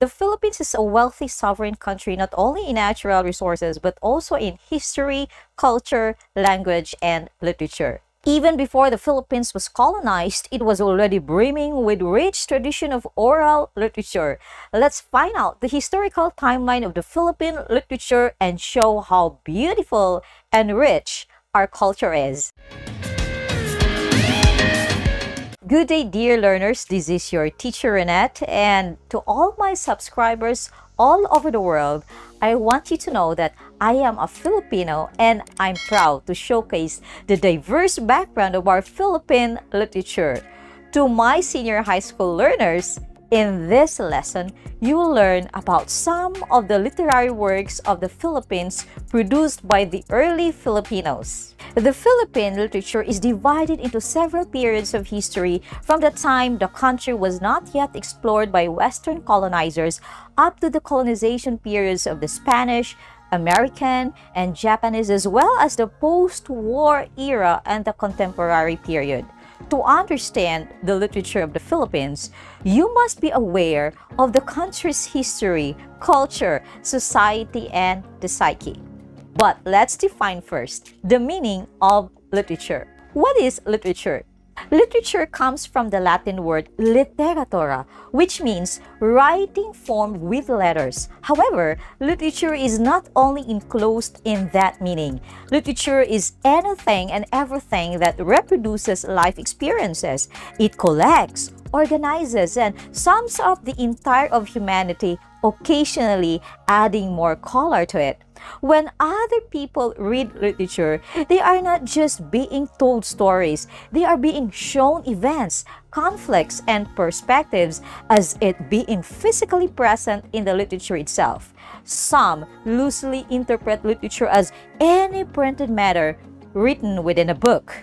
The Philippines is a wealthy sovereign country not only in natural resources but also in history, culture, language, and literature. Even before the Philippines was colonized, it was already brimming with rich tradition of oral literature. Let's find out the historical timeline of the Philippine literature and show how beautiful and rich our culture is. Good day, dear learners. This is your teacher Renette, and to all my subscribers all over the world, I want you to know that I am a Filipino and I'm proud to showcase the diverse background of our Philippine literature. To my senior high school learners, in this lesson, you will learn about some of the literary works of the Philippines produced by the early Filipinos. The Philippine literature is divided into several periods of history from the time the country was not yet explored by Western colonizers up to the colonization periods of the Spanish, American, and Japanese, as well as the post-war era and the contemporary period. To understand the literature of the Philippines, you must be aware of the country's history, culture, society, and the psyche. But let's define first the meaning of literature. What is literature? Literature comes from the Latin word literatura, which means writing formed with letters. However, literature is not only enclosed in that meaning. Literature is anything and everything that reproduces life experiences. It collects, organizes, and sums up the entire of humanity, occasionally adding more color to it. When other people read literature, they are not just being told stories, they are being shown events, conflicts, and perspectives as it being physically present in the literature itself. Some loosely interpret literature as any printed matter written within a book.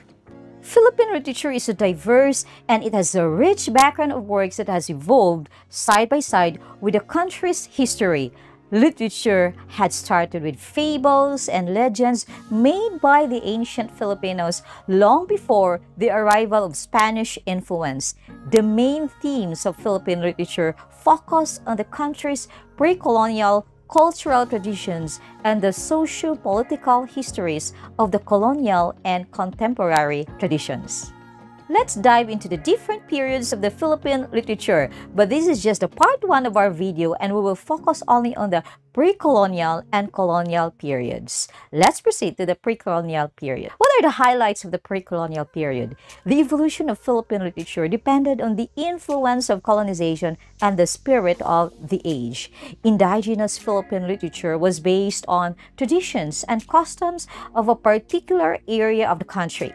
Philippine literature is so diverse and it has a rich background of works that has evolved side by side with the country's history. Literature had started with fables and legends made by the ancient Filipinos long before the arrival of Spanish influence. The main themes of Philippine literature focus on the country's pre-colonial cultural traditions and the socio-political histories of the colonial and contemporary traditions. Let's dive into the different periods of the Philippine literature, but this is just the part 1 of our video and we will focus only on the pre-colonial and colonial periods. Let's proceed to the pre-colonial period. What are the highlights of the pre-colonial period? The evolution of Philippine literature depended on the influence of colonization and the spirit of the age. Indigenous Philippine literature was based on traditions and customs of a particular area of the country.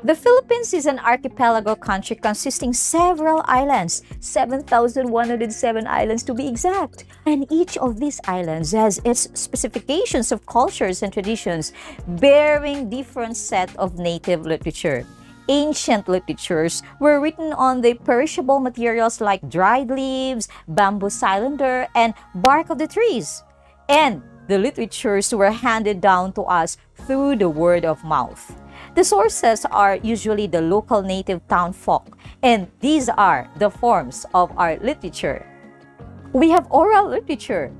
The Philippines is an archipelago country consisting several islands, 7,107 islands to be exact. And each of these islands has its specifications of cultures and traditions, bearing different set of native literature. Ancient literatures were written on the perishable materials like dried leaves, bamboo cylinder, and bark of the trees. And the literatures were handed down to us through the word of mouth. The sources are usually the local native town folk, and these are the forms of our literature. We have oral literature,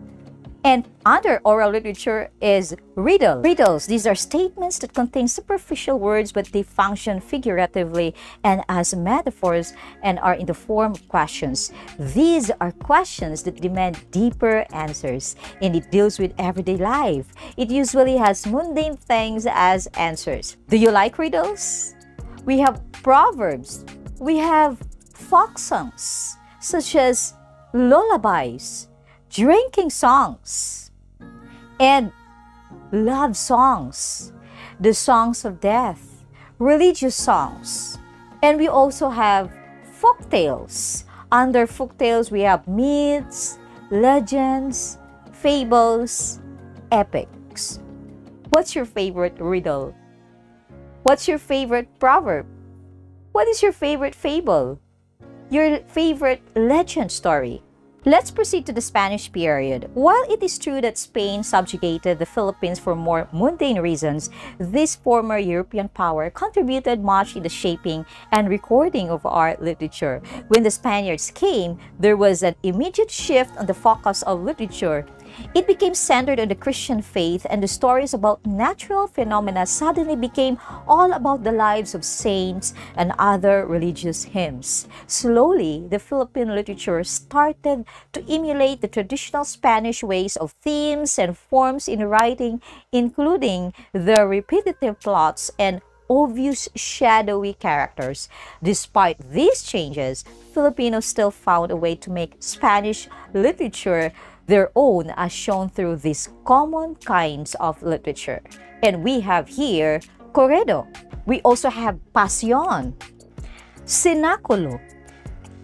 and under oral literature is riddle. Riddles, these are statements that contain superficial words but they function figuratively and as metaphors and are in the form of questions. These are questions that demand deeper answers, and it deals with everyday life. It usually has mundane things as answers. Do you like riddles? We have proverbs. We have folk songs such as lullabies, drinking songs, and love songs, the songs of death, religious songs, and we also have folk tales. Under folk tales, we have myths, legends, fables, epics. What's your favorite riddle? What's your favorite proverb? What is your favorite fable? Your favorite legend story? Let's proceed to the Spanish period. While it is true that Spain subjugated the Philippines for more mundane reasons, this former European power contributed much in the shaping and recording of our literature. When the Spaniards came, there was an immediate shift on the focus of literature. It became centered on the Christian faith, and the stories about natural phenomena suddenly became all about the lives of saints and other religious hymns. Slowly, the Philippine literature started to emulate the traditional Spanish ways of themes and forms in writing, including the repetitive plots and obvious shadowy characters. Despite these changes, Filipinos still found a way to make Spanish literature their own, as shown through these common kinds of literature. And we have here corrido. We also have pasión, cenáculo,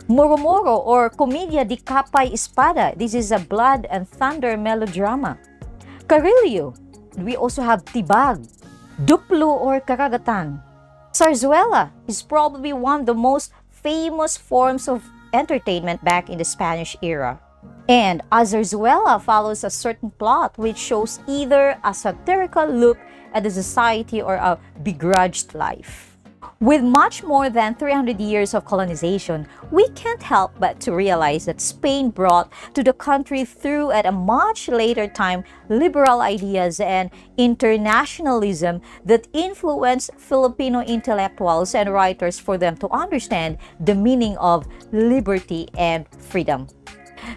moro-moro or comedia di capa y espada. This is a blood and thunder melodrama. Carillo. We also have tibag, duplo or karagatan. Zarzuela is probably one of the most famous forms of entertainment back in the Spanish era. And a zarzuela follows a certain plot which shows either a satirical look at the society or a begrudged life. With much more than 300 years of colonization, we can't help but to realize that Spain brought to the country through at a much later time liberal ideas and internationalism that influenced Filipino intellectuals and writers for them to understand the meaning of liberty and freedom.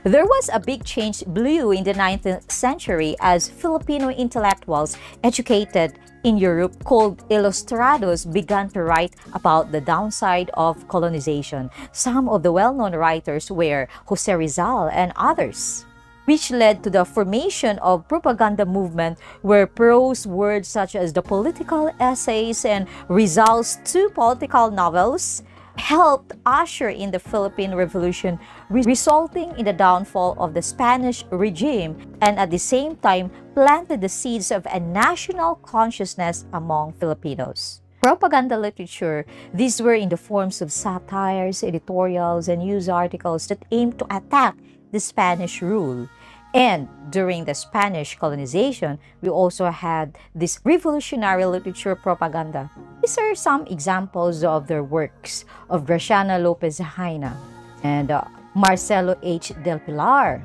There was a big change blue in the 19th century as Filipino intellectuals educated in Europe called Ilustrados began to write about the downside of colonization. Some of the well-known writers were Jose Rizal and others, which led to the formation of propaganda movement where prose words such as the political essays and Rizal's two political novels helped usher in the Philippine Revolution, resulting in the downfall of the Spanish regime, and at the same time planted the seeds of a national consciousness among Filipinos. Propaganda literature, these were in the forms of satires, editorials, and news articles that aimed to attack the Spanish rule. And during the Spanish colonization, we also had this revolutionary literature propaganda. These are some examples of their works of Graciana Lopez Jaina and Marcelo H. del Pilar,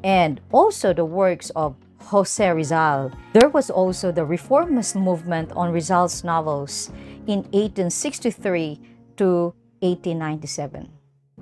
and also the works of Jose Rizal. There was also the reformist movement on Rizal's novels in 1863 to 1897.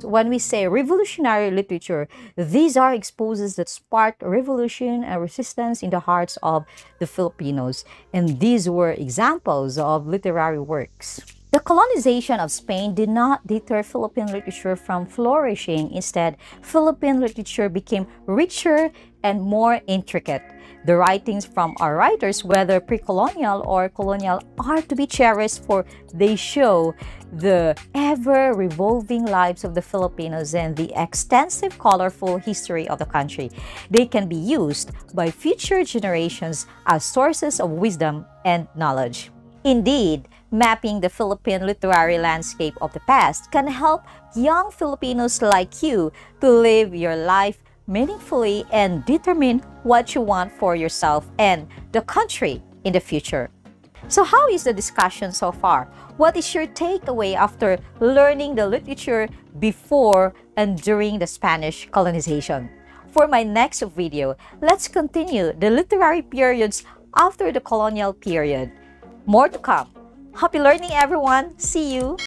When we say revolutionary literature, these are exposes that sparked revolution and resistance in the hearts of the Filipinos, and these were examples of literary works. The colonization of Spain did not deter Philippine literature from flourishing. Instead, Philippine literature became richer and more intricate. The writings from our writers, whether pre-colonial or colonial, are to be cherished, for they show the ever-revolving lives of the Filipinos and the extensive, colorful history of the country. They can be used by future generations as sources of wisdom and knowledge. Indeed, mapping the Philippine literary landscape of the past can help young Filipinos like you to live your life meaningfully and determine what you want for yourself and the country in the future. So how is the discussion so far? What is your takeaway after learning the literature before and during the Spanish colonization? For my next video, let's continue the literary periods after the colonial period. More to come. Happy learning, everyone. See you.